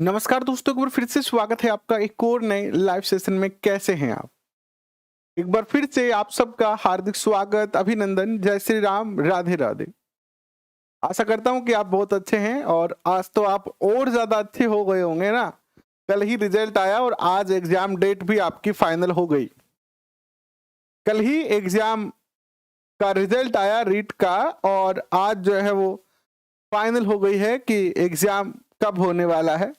नमस्कार दोस्तों, एक बार फिर से स्वागत है आपका एक और नए लाइव सेशन में। कैसे हैं आप? एक बार फिर से आप सबका हार्दिक स्वागत, अभिनंदन, जय श्री राम, राधे राधे। आशा करता हूं कि आप बहुत अच्छे हैं और आज तो आप और ज्यादा अच्छे हो गए होंगे ना। कल ही रिजल्ट आया और आज एग्जाम डेट भी आपकी फाइनल हो गई। कल ही एग्जाम का रिजल्ट आया रीट का और आज जो है वो फाइनल हो गई है कि एग्जाम कब होने वाला है।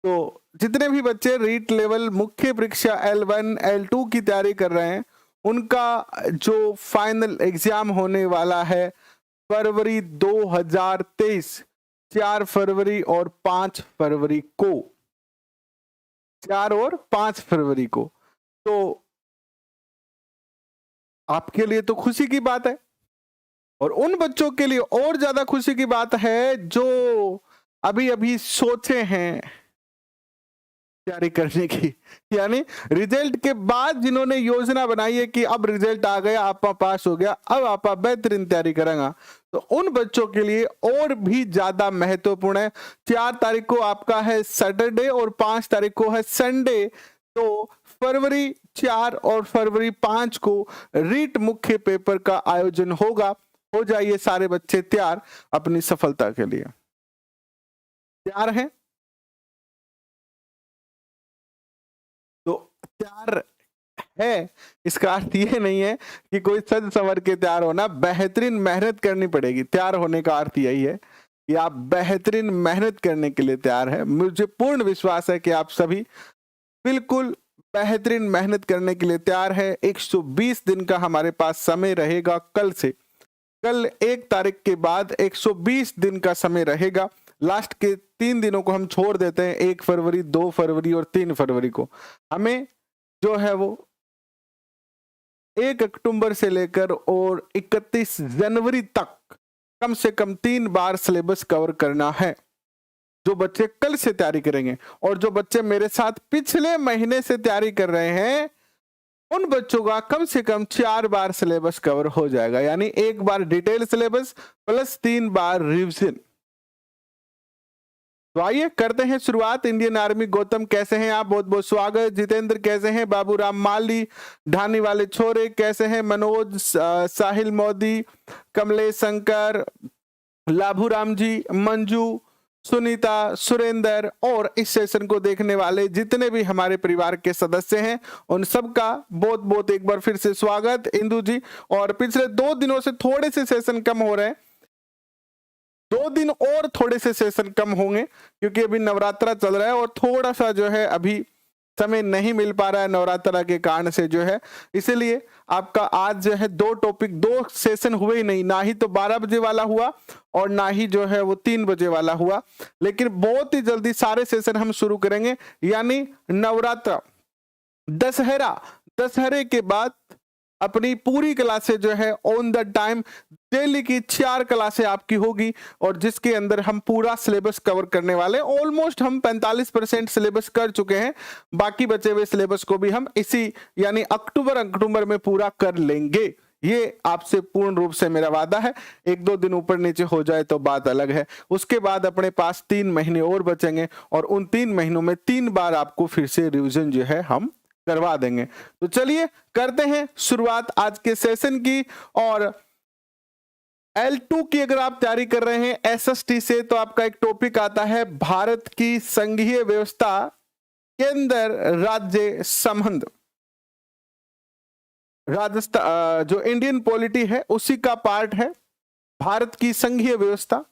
तो जितने भी बच्चे रीट लेवल मुख्य परीक्षा L1 L2 की तैयारी कर रहे हैं, उनका जो फाइनल एग्जाम होने वाला है फरवरी 2023, 4 फरवरी और 5 फरवरी को, 4 और 5 फरवरी को। तो आपके लिए तो खुशी की बात है और उन बच्चों के लिए और ज्यादा खुशी की बात है जो अभी अभी सोचे हैं तैयारी करने की। यानी रिजल्ट के बाद जिन्होंने योजना बनाई है कि अब रिजल्ट आ गया, आपका पास हो गया, अब आप बेहतरीन तैयारी करेंगे, तो उन बच्चों के लिए और भी ज्यादा महत्वपूर्ण है। 4 तारीख को आपका है सैटरडे और 5 तारीख को है संडे। तो फरवरी 4 और फरवरी 5 को रीट मुख्य पेपर का आयोजन होगा। हो जाइए सारे बच्चे तैयार अपनी सफलता के लिए। तैयार हैं? तो तैयार है, इसका अर्थ ये नहीं है कि कोई सज संवर के तैयार होना, बेहतरीन मेहनत करनी पड़ेगी। तैयार होने का अर्थ यही है कि आप बेहतरीन मेहनत करने के लिए तैयार है। मुझे पूर्ण विश्वास है कि आप सभी बिल्कुल बेहतरीन मेहनत करने के लिए तैयार है। 120 दिन का हमारे पास समय रहेगा कल से। कल 1 तारीख के बाद 120 दिन का समय रहेगा। लास्ट के 3 दिनों को हम छोड़ देते हैं, 1 फरवरी, 2 फरवरी और 3 फरवरी को। हमें जो है वो 1 अक्टूबर से लेकर और 31 जनवरी तक कम से कम 3 बार सिलेबस कवर करना है। जो बच्चे कल से तैयारी करेंगे और जो बच्चे मेरे साथ पिछले महीने से तैयारी कर रहे हैं, उन बच्चों का कम से कम 4 बार सिलेबस कवर हो जाएगा। यानी 1 बार डिटेल सिलेबस प्लस 3 बार रिवीजन। तो आइए करते हैं शुरुआत। इंडियन आर्मी गौतम कैसे हैं आप? बहुत बहुत स्वागत। जितेंद्र कैसे हैं? बाबूराम माली, ढानी वाले छोरे कैसे हैं? मनोज, साहिल मोदी, कमलेश शंकर, लाभूराम जी, मंजू, सुनीता, सुरेंद्र और इस सेशन को देखने वाले जितने भी हमारे परिवार के सदस्य हैं, उन सबका बहुत बहुत एक बार फिर से स्वागत। इंदु जी, और पिछले 2 दिनों से थोड़े से सेशन कम हो रहे हैं, 2 दिन और थोड़े से सेशन कम होंगे क्योंकि अभी नवरात्रा चल रहा है और थोड़ा सा जो है अभी समय नहीं मिल पा रहा है नवरात्रा के कारण से जो है। इसीलिए आपका आज जो है 2 टॉपिक, 2 सेशन हुए ही नहीं, ना ही तो 12 बजे वाला हुआ और ना ही जो है वो 3 बजे वाला हुआ। लेकिन बहुत ही जल्दी सारे सेशन हम शुरू करेंगे। यानी नवरात्रा, दशहरा, दशहरे के बाद अपनी पूरी क्लासें जो है ऑन द टाइम डेली की 4 क्लासें आपकी होगी और जिसके अंदर हम पूरा सिलेबस कवर करने वाले। ऑलमोस्ट हम 45% सिलेबस कर चुके हैं, बाकी बचे हुए सिलेबस को भी हम इसी यानी अक्टूबर में पूरा कर लेंगे। ये आपसे पूर्ण रूप से मेरा वादा है। 1-2 दिन ऊपर नीचे हो जाए तो बात अलग है। उसके बाद अपने पास 3 महीने और बचेंगे और उन 3 महीनों में 3 बार आपको फिर से रिवीजन जो है हम करवा देंगे। तो चलिए करते हैं शुरुआत आज के सेशन की। और L2 की अगर आप तैयारी कर रहे हैं SST से, तो आपका एक टॉपिक आता है भारत की संघीय व्यवस्था, केंद्र राज्य संबंध। राजस्थान जो इंडियन पॉलिटी है उसी का पार्ट है भारत की संघीय व्यवस्था।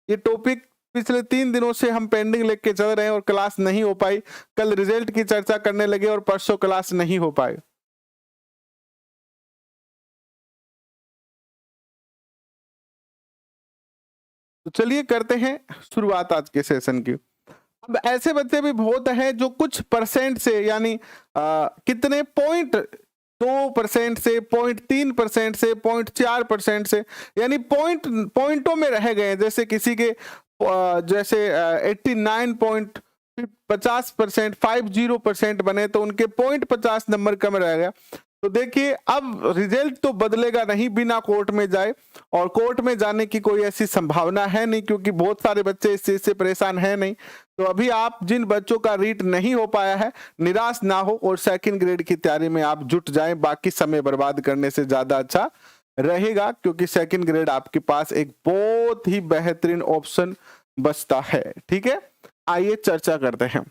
ये टॉपिक पिछले 3 दिनों से हम पेंडिंग लेके चल रहे हैं और क्लास नहीं हो पाई। कल रिजल्ट की चर्चा करने लगे और परसों क्लास नहीं हो पाई। तो चलिए करते हैं शुरुआत आज के सेशन की। अब ऐसे बच्चे भी बहुत हैं जो कुछ परसेंट से यानी कितने 0.2% से 0.3% से 0.4% से यानी पॉइंटों में रह गए। जैसे किसी के जैसे 89.50%, 50% बने तो उनके 0.50 नंबर कम रह गया। तो देखिए अब रिजल्ट तो बदलेगा नहीं बिना कोर्ट में जाए, और कोर्ट में जाने की कोई ऐसी संभावना है नहीं क्योंकि बहुत सारे बच्चे इस चीज से परेशान है नहीं। तो अभी आप जिन बच्चों का रीट नहीं हो पाया है, निराश ना हो और सेकंड ग्रेड की तैयारी में आप जुट जाएं, बाकी समय बर्बाद करने से ज्यादा अच्छा रहेगा क्योंकि सेकंड ग्रेड आपके पास एक बहुत ही बेहतरीन ऑप्शन बचता है। ठीक है, आइए चर्चा करते हैं।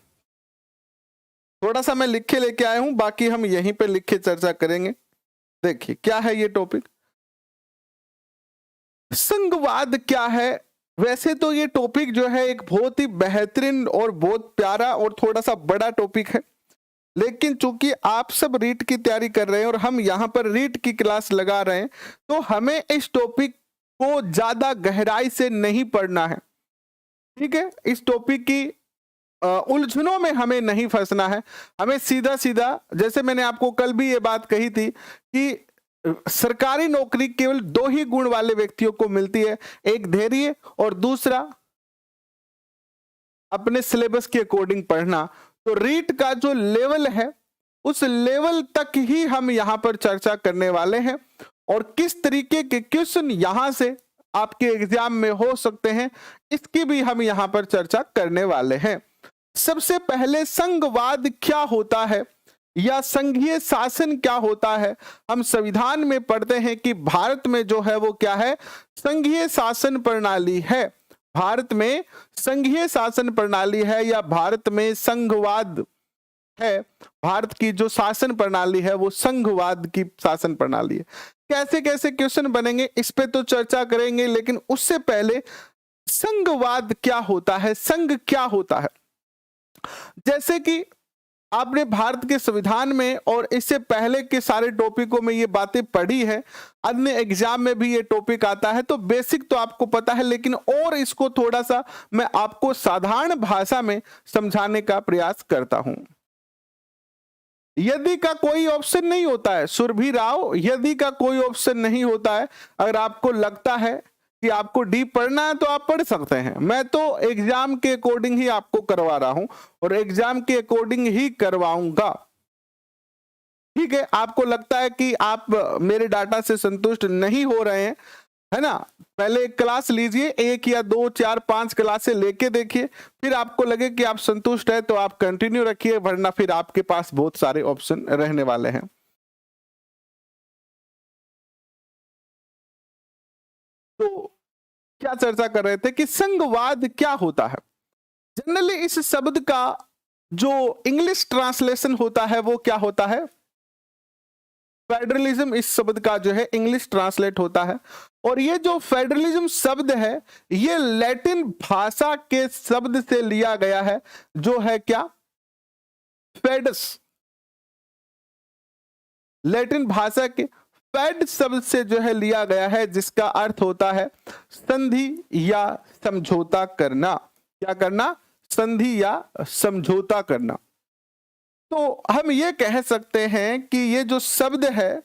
थोड़ा सा मैं लिख के लेके आया हूं, बाकी हम यहीं पे लिख के चर्चा करेंगे। देखिए क्या है ये टॉपिक, संघवाद क्या है। वैसे तो ये टॉपिक जो है एक बहुत ही बेहतरीन और बहुत प्यारा और थोड़ा सा बड़ा टॉपिक है, लेकिन चूंकि आप सब रीट की तैयारी कर रहे हैं और हम यहाँ पर रीट की क्लास लगा रहे हैं, तो हमें इस टॉपिक को ज्यादा गहराई से नहीं पढ़ना है। ठीक है, इस टॉपिक की उलझनों में हमें नहीं फंसना है। हमें सीधा सीधा, जैसे मैंने आपको कल भी ये बात कही थी कि सरकारी नौकरी केवल 2 ही गुण वाले व्यक्तियों को मिलती है, एक धैर्य और दूसरा अपने सिलेबस के अकॉर्डिंग पढ़ना। तो रीट का जो लेवल है उस लेवल तक ही हम यहां पर चर्चा करने वाले हैं, और किस तरीके के क्वेश्चन यहां से आपके एग्जाम में हो सकते हैं इसकी भी हम यहां पर चर्चा करने वाले हैं। सबसे पहले संघवाद क्या होता है या संघीय शासन क्या होता है। हम संविधान में पढ़ते हैं कि भारत में जो है वो क्या है, संघीय शासन प्रणाली है। भारत में संघीय शासन प्रणाली है या भारत में संघवाद है। भारत की जो शासन प्रणाली है वो संघवाद की शासन प्रणाली है। कैसे कैसे क्वेश्चन बनेंगे इस पे तो चर्चा करेंगे, लेकिन उससे पहले संघवाद क्या होता है, संघ क्या होता है। जैसे कि आपने भारत के संविधान में और इससे पहले के सारे टॉपिकों में ये बातें पढ़ी है, अन्य एग्जाम में भी ये टॉपिक आता है, तो बेसिक तो आपको पता है, लेकिन और इसको थोड़ा सा मैं आपको साधारण भाषा में समझाने का प्रयास करता हूं। यदि का कोई ऑप्शन नहीं होता है सुरभि राव, यदि का कोई ऑप्शन नहीं होता है। अगर आपको लगता है कि आपको डीप पढ़ना है तो आप पढ़ सकते हैं, मैं तो एग्जाम के अकॉर्डिंग ही आपको करवा रहा हूं और एग्जाम के अकॉर्डिंग ही करवाऊंगा। ठीक है, आपको लगता है कि आप मेरे डाटा से संतुष्ट नहीं हो रहे हैं, है ना, पहले एक क्लास लीजिए, 1 या 2 4 5 क्लासें लेके देखिए, फिर आपको लगे कि आप संतुष्ट है तो आप कंटिन्यू रखिए, वरना फिर आपके पास बहुत सारे ऑप्शन रहने वाले हैं। तो क्या चर्चा कर रहे थे कि संघवाद क्या होता है। जनरली इस शब्द का जो इंग्लिश ट्रांसलेशन होता है वो क्या होता है, फेडरलिज्म। इस शब्द का जो है इंग्लिश ट्रांसलेट होता है, और ये जो फेडरलिज्म शब्द है ये लैटिन भाषा के शब्द से लिया गया है, जो है क्या, फेडस। लैटिन भाषा के फेड शब्द से जो है लिया गया है, जिसका अर्थ होता है संधि या समझौता करना। क्या करना, संधि या समझौता करना। तो हम ये कह सकते हैं कि ये जो शब्द है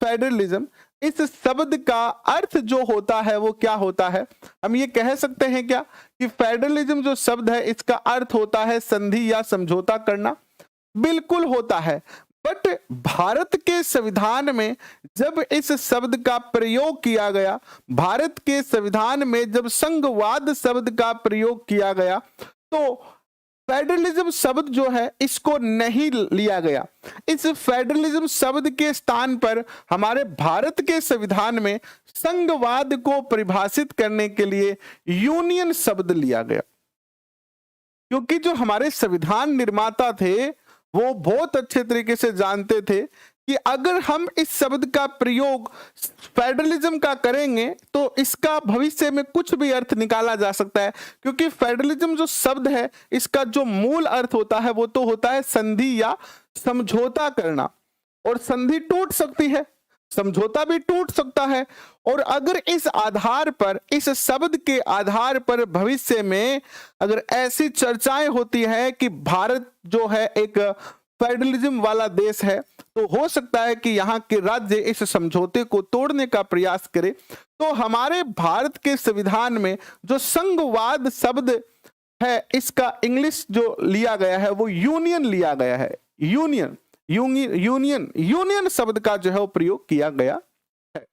फेडरलिज्म, इस शब्द का अर्थ जो होता है वो क्या होता है। हम ये कह सकते हैं क्या कि फेडरलिज्म जो शब्द है इसका अर्थ होता है संधि या समझौता करना। बिल्कुल होता है, बट भारत के संविधान में जब इस शब्द का प्रयोग किया गया, भारत के संविधान में जब संघवाद शब्द का प्रयोग किया गया, तो फेडरलिज्म शब्द जो है इसको नहीं लिया गया। इस फेडरलिज्म शब्द के स्थान पर हमारे भारत के संविधान में संघवाद को परिभाषित करने के लिए यूनियन शब्द लिया गया, क्योंकि जो हमारे संविधान निर्माता थे वो बहुत अच्छे तरीके से जानते थे कि अगर हम इस शब्द का प्रयोग फेडरलिज्म का करेंगे तो इसका भविष्य में कुछ भी अर्थ निकाला जा सकता है, क्योंकि फेडरलिज्म जो शब्द है इसका जो मूल अर्थ होता है वो तो होता है संधि या समझौता करना, और संधि टूट सकती है, समझौता भी टूट सकता है। और अगर इस आधार पर, इस शब्द के आधार पर भविष्य में अगर ऐसी चर्चाएं होती है कि भारत जो है एक फेडरलिज्म वाला देश है, तो हो सकता है कि यहाँ के राज्य इस समझौते को तोड़ने का प्रयास करे। तो हमारे भारत के संविधान में जो संघवाद शब्द है इसका इंग्लिश जो लिया गया है वो यूनियन लिया गया है, यूनियन, यूनियन यूनियन शब्द का जो है वो प्रयोग किया गया है।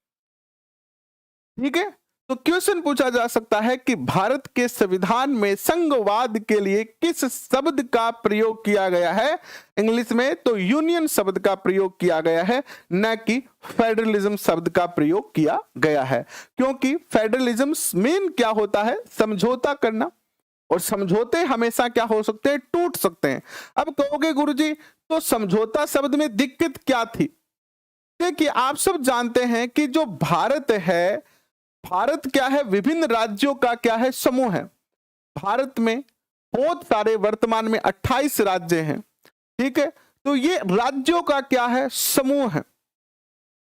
ठीक है, तो क्वेश्चन पूछा जा सकता है कि भारत के संविधान में संघवाद के लिए किस शब्द का प्रयोग किया गया है? इंग्लिश में तो यूनियन शब्द का प्रयोग किया गया है, न कि फेडरलिज्म शब्द का प्रयोग किया गया है। क्योंकि फेडरलिज्म मेन क्या होता है? समझौता करना, और समझौते हमेशा क्या हो सकते हैं? टूट सकते हैं। अब कहोगे गुरुजी तो समझौता शब्द में दिक्कत क्या थी? देखिए, आप सब जानते हैं कि जो भारत है, भारत क्या है? विभिन्न राज्यों का क्या है? समूह है। भारत में बहुत सारे, वर्तमान में 28 राज्य हैं। ठीक है, तो ये राज्यों का क्या है? समूह है।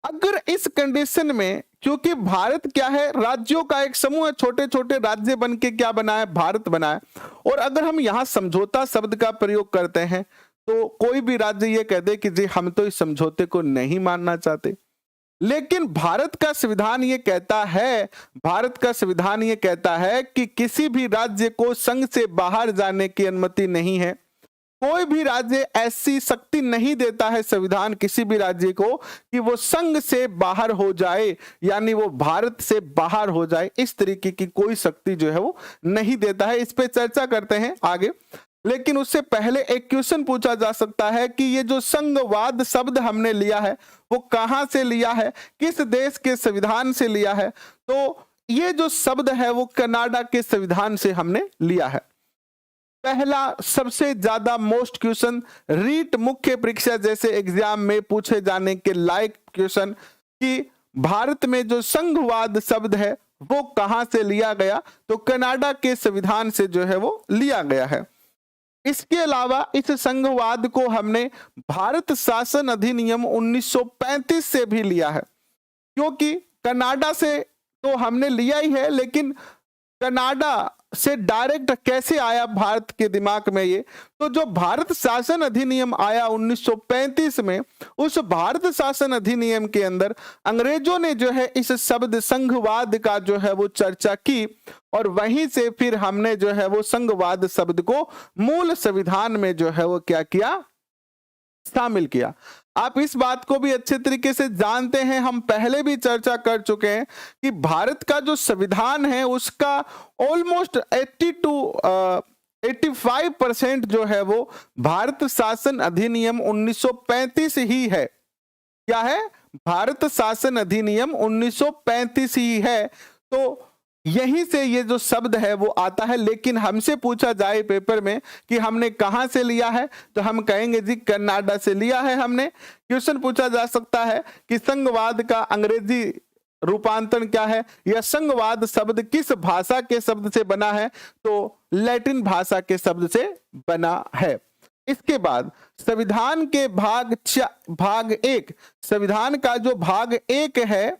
अगर इस कंडीशन में, क्योंकि भारत क्या है? राज्यों का एक समूह है, छोटे छोटे राज्य बन के क्या बना है? भारत बना है। और अगर हम यहां समझौता शब्द का प्रयोग करते हैं तो कोई भी राज्य ये कह दे कि जी हम तो इस समझौते को नहीं मानना चाहते। लेकिन भारत का संविधान ये कहता है, भारत का संविधान ये कहता है कि किसी भी राज्य को संघ से बाहर जाने की अनुमति नहीं है। कोई भी राज्य ऐसी शक्ति नहीं देता है संविधान किसी भी राज्य को कि वो संघ से बाहर हो जाए, यानी वो भारत से बाहर हो जाए। इस तरीके की कोई शक्ति जो है वो नहीं देता है। इस पे चर्चा करते हैं आगे, लेकिन उससे पहले एक क्वेश्चन पूछा जा सकता है कि ये जो संघवाद शब्द हमने लिया है वो कहां से लिया है? किस देश के संविधान से लिया है? तो ये जो शब्द है वो कनाडा के संविधान से हमने लिया है। पहला सबसे ज्यादा मोस्ट क्वेश्चन, रीट मुख्य परीक्षा जैसे एग्जाम में पूछे जाने के लायक क्वेश्चन कि भारत में जो संघवाद शब्द है वो कहां से लिया गया? तो कनाडा के संविधान से जो है वो लिया गया है। इसके अलावा इस संघवाद को हमने भारत शासन अधिनियम 1935 से भी लिया है। क्योंकि कनाडा से तो हमने लिया ही है, लेकिन कनाडा से डायरेक्ट कैसे आया भारत के दिमाग में ये? तो जो भारत शासन अधिनियम आया 1935 में, उस भारत शासन अधिनियम के अंदर अंग्रेजों ने जो है इस शब्द संघवाद का जो है वो चर्चा की, और वहीं से फिर हमने जो है वो संघवाद शब्द को मूल संविधान में जो है वो क्या किया? शामिल किया। आप इस बात को भी अच्छे तरीके से जानते हैं, हम पहले भी चर्चा कर चुके हैं कि भारत का जो संविधान है उसका ऑलमोस्ट 80 to 85% जो है वो भारत शासन अधिनियम 1935 ही है। क्या है? भारत शासन अधिनियम 1935 ही है। तो यहीं से ये जो शब्द है वो आता है। लेकिन हमसे पूछा जाए पेपर में कि हमने कहां से लिया है, तो हम कहेंगे जी कनाडा से लिया है हमने। क्वेश्चन पूछा जा सकता है कि संघवाद का अंग्रेजी रूपांतरण क्या है, या संघवाद शब्द किस भाषा के शब्द से बना है? तो लैटिन भाषा के शब्द से बना है। इसके बाद संविधान के भाग 1, संविधान का जो भाग 1 है,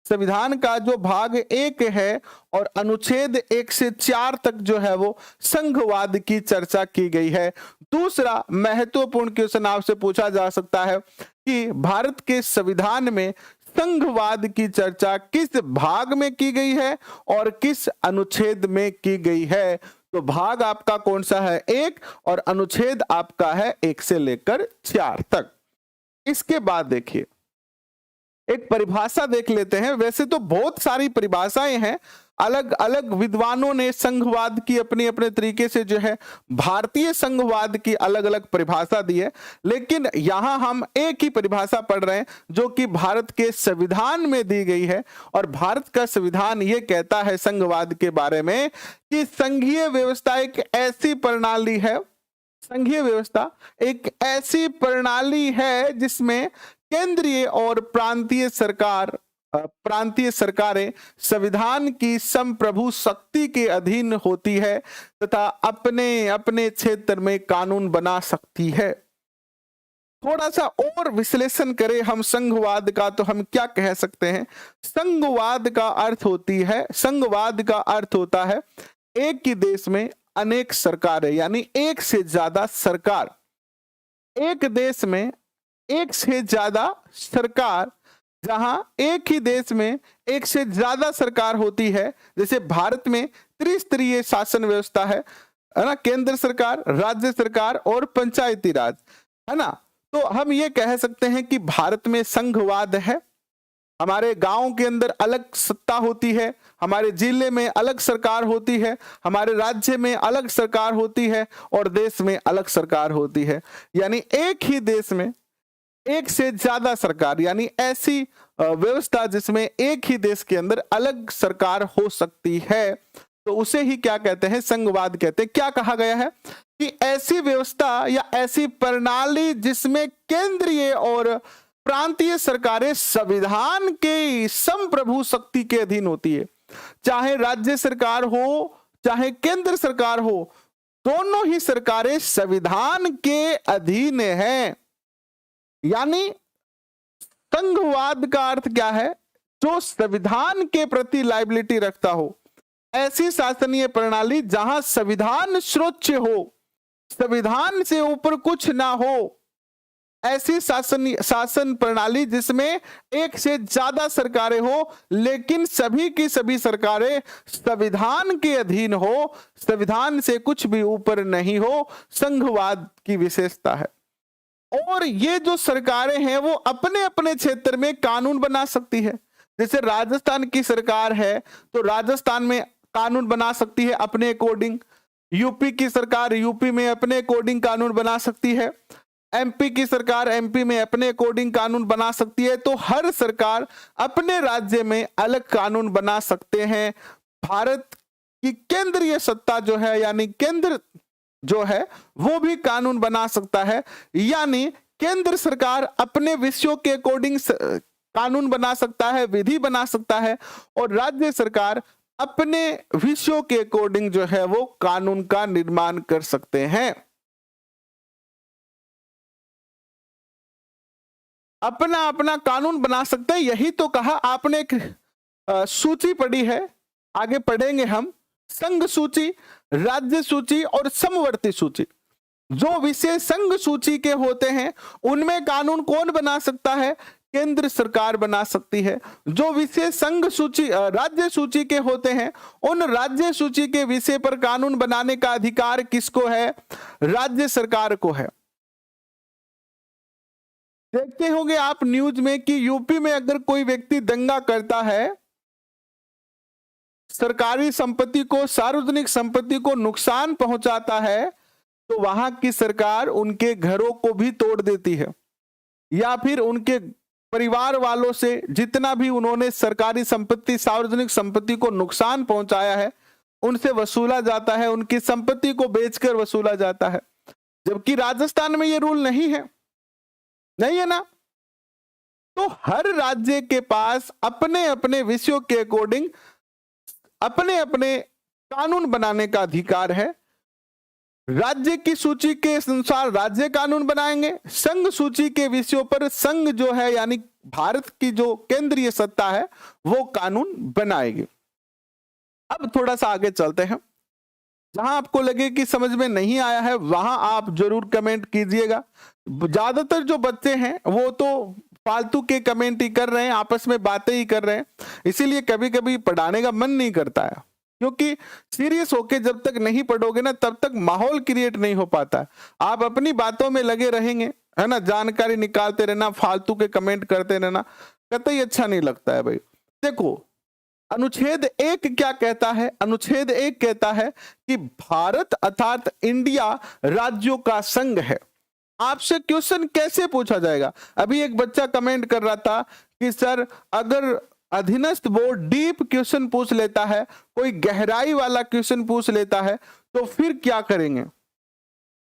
संविधान का जो भाग 1 है और अनुच्छेद 1 से 4 तक जो है वो संघवाद की चर्चा की गई है। दूसरा महत्वपूर्ण क्वेश्चन आपसे पूछा जा सकता है कि भारत के संविधान में संघवाद की चर्चा किस भाग में की गई है और किस अनुच्छेद में की गई है? तो भाग आपका कौन सा है? 1, और अनुच्छेद आपका है 1 से लेकर 4 तक। इसके बाद देखिए एक परिभाषा देख लेते हैं। वैसे तो बहुत सारी परिभाषाएं हैं, अलग अलग विद्वानों ने संघवाद की अपने अपने तरीके से जो है भारतीय संघवाद की अलग अलग परिभाषा दी है, लेकिन यहां हम एक ही परिभाषा पढ़ रहे हैं जो कि भारत के संविधान में दी गई है। और भारत का संविधान ये कहता है संघवाद के बारे में कि संघीय व्यवस्था एक ऐसी प्रणाली है, संघीय व्यवस्था एक ऐसी प्रणाली है जिसमें केंद्रीय और प्रांतीय सरकारें संविधान की संप्रभु शक्ति के अधीन होती है तथा अपने अपने क्षेत्र में कानून बना सकती है। थोड़ा सा और विश्लेषण करें हम संघवाद का, तो हम क्या कह सकते हैं? संघवाद का अर्थ होता है एक ही देश में अनेक सरकारें, यानी एक से ज्यादा सरकार, एक देश में एक से ज्यादा सरकार, जहां एक ही देश में एक से ज्यादा सरकार होती है। जैसे भारत में त्रिस्तरीय शासन व्यवस्था है ना, केंद्र सरकार, राज्य सरकार और पंचायती राज, है ना। तो हम ये कह सकते हैं कि भारत में संघवाद है। हमारे गांव के अंदर अलग सत्ता होती है, हमारे जिले में अलग सरकार होती है, हमारे राज्य में अलग सरकार होती है और देश में अलग सरकार होती है। यानी एक ही देश में एक से ज्यादा सरकार, यानी ऐसी व्यवस्था जिसमें एक ही देश के अंदर अलग सरकार हो सकती है, तो उसे ही क्या कहते हैं? संघवाद कहते हैं। क्या कहा गया है कि ऐसी व्यवस्था या ऐसी प्रणाली जिसमें केंद्रीय और प्रांतीय सरकारें संविधान के संप्रभु शक्ति के अधीन होती है। चाहे राज्य सरकार हो चाहे केंद्र सरकार हो, दोनों ही सरकारें संविधान के अधीन हैं। यानी संघवाद का अर्थ क्या है? जो संविधान के प्रति लायबिलिटी रखता हो, ऐसी शासनीय प्रणाली जहां संविधान सर्वोच्च हो, संविधान से ऊपर कुछ ना हो, ऐसी शासन प्रणाली जिसमें एक से ज्यादा सरकारें हो लेकिन सभी की सभी सरकारें संविधान के अधीन हो, संविधान से कुछ भी ऊपर नहीं हो, संघवाद की विशेषता है। और ये जो सरकारें हैं वो अपने अपने क्षेत्र में कानून बना सकती है। जैसे राजस्थान की सरकार है तो राजस्थान में कानून बना सकती है अपने अकॉर्डिंग, यूपी की सरकार यूपी में अपने अकॉर्डिंग कानून बना सकती है, एमपी की सरकार एमपी में अपने अकॉर्डिंग कानून बना सकती है। तो हर सरकार अपने राज्य में अलग कानून बना सकते हैं। भारत की केंद्रीय सत्ता जो है, यानी केंद्र जो है, वो भी कानून बना सकता है। यानी केंद्र सरकार अपने विषयों के अकॉर्डिंग कानून बना सकता है, विधि बना सकता है, और राज्य सरकार अपने विषयों के अकॉर्डिंग जो है वो कानून का निर्माण कर सकते हैं। अपना अपना कानून बना सकते हैं। यही तो कहा आपने। एक सूची पढ़ी है, आगे पढ़ेंगे हम। संघ सूची, राज्य सूची और समवर्ती सूची। जो विषय संघ सूची के होते हैं उनमें कानून कौन बना सकता है? केंद्र सरकार बना सकती है। जो विषय संघ सूची राज्य सूची के होते हैं उन राज्य सूची के विषय पर कानून बनाने का अधिकार किसको है? राज्य सरकार को है। देखते होंगे आप न्यूज में कि यूपी में अगर कोई व्यक्ति दंगा करता है, सरकारी संपत्ति को, सार्वजनिक संपत्ति को नुकसान पहुंचाता है, तो वहां की सरकार उनके घरों को भी तोड़ देती है, या फिर उनके परिवार वालों से जितना भी उन्होंने सरकारी संपत्ति, सार्वजनिक संपत्ति को नुकसान पहुंचाया है उनसे वसूला जाता है, उनकी संपत्ति को बेचकर वसूला जाता है। जबकि राजस्थान में ये रूल नहीं है, नहीं है ना। तो हर राज्य के पास अपने अपने विषयों के अकॉर्डिंग अपने अपने कानून बनाने का अधिकार है। राज्य की सूची के अनुसार राज्य कानून बनाएंगे, संघ सूची के विषयों पर संघ जो है यानी भारत की जो केंद्रीय सत्ता है वो कानून बनाएगी। अब थोड़ा सा आगे चलते हैं। जहां आपको लगे कि समझ में नहीं आया है वहां आप जरूर कमेंट कीजिएगा। ज्यादातर जो बच्चे हैं वो तो फालतू के कमेंट ही कर रहे हैं, आपस में बातें ही कर रहे हैं, इसीलिए कभी कभी पढ़ाने का मन नहीं करता है। क्योंकि सीरियस होके जब तक नहीं पढ़ोगे ना तब तक माहौल क्रिएट नहीं हो पाता। आप अपनी बातों में लगे रहेंगे, है ना, जानकारी निकालते रहना, फालतू के कमेंट करते रहना कतई अच्छा नहीं लगता है भाई। देखो अनुच्छेद 1 क्या कहता है? अनुच्छेद 1 कहता है कि भारत अर्थात इंडिया राज्यों का संघ है। आपसे क्वेश्चन कैसे पूछा जाएगा? अभी एक बच्चा कमेंट कर रहा था कि सर अगर अधीनस्थ बोर्ड डीप क्वेश्चन पूछ लेता है, कोई गहराई वाला क्वेश्चन पूछ लेता है, तो फिर क्या करेंगे?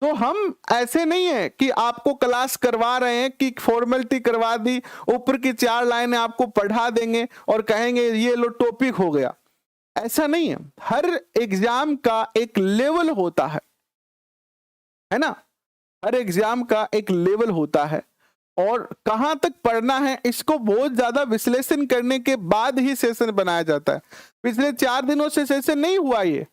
तो हम ऐसे नहीं है कि आपको क्लास करवा रहे हैं कि फॉर्मेलिटी करवा दी, ऊपर की 4 लाइनें आपको पढ़ा देंगे और कहेंगे ये लो टॉपिक हो गया। ऐसा नहीं है। हर एग्जाम का एक लेवल होता है ना, हर एग्जाम का एक लेवल होता है और कहां तक पढ़ना है इसको बहुत ज्यादा विश्लेषण करने के बाद ही सेशन बनाया जाता है। पिछले 4 दिनों से सेशन नहीं हुआ, ये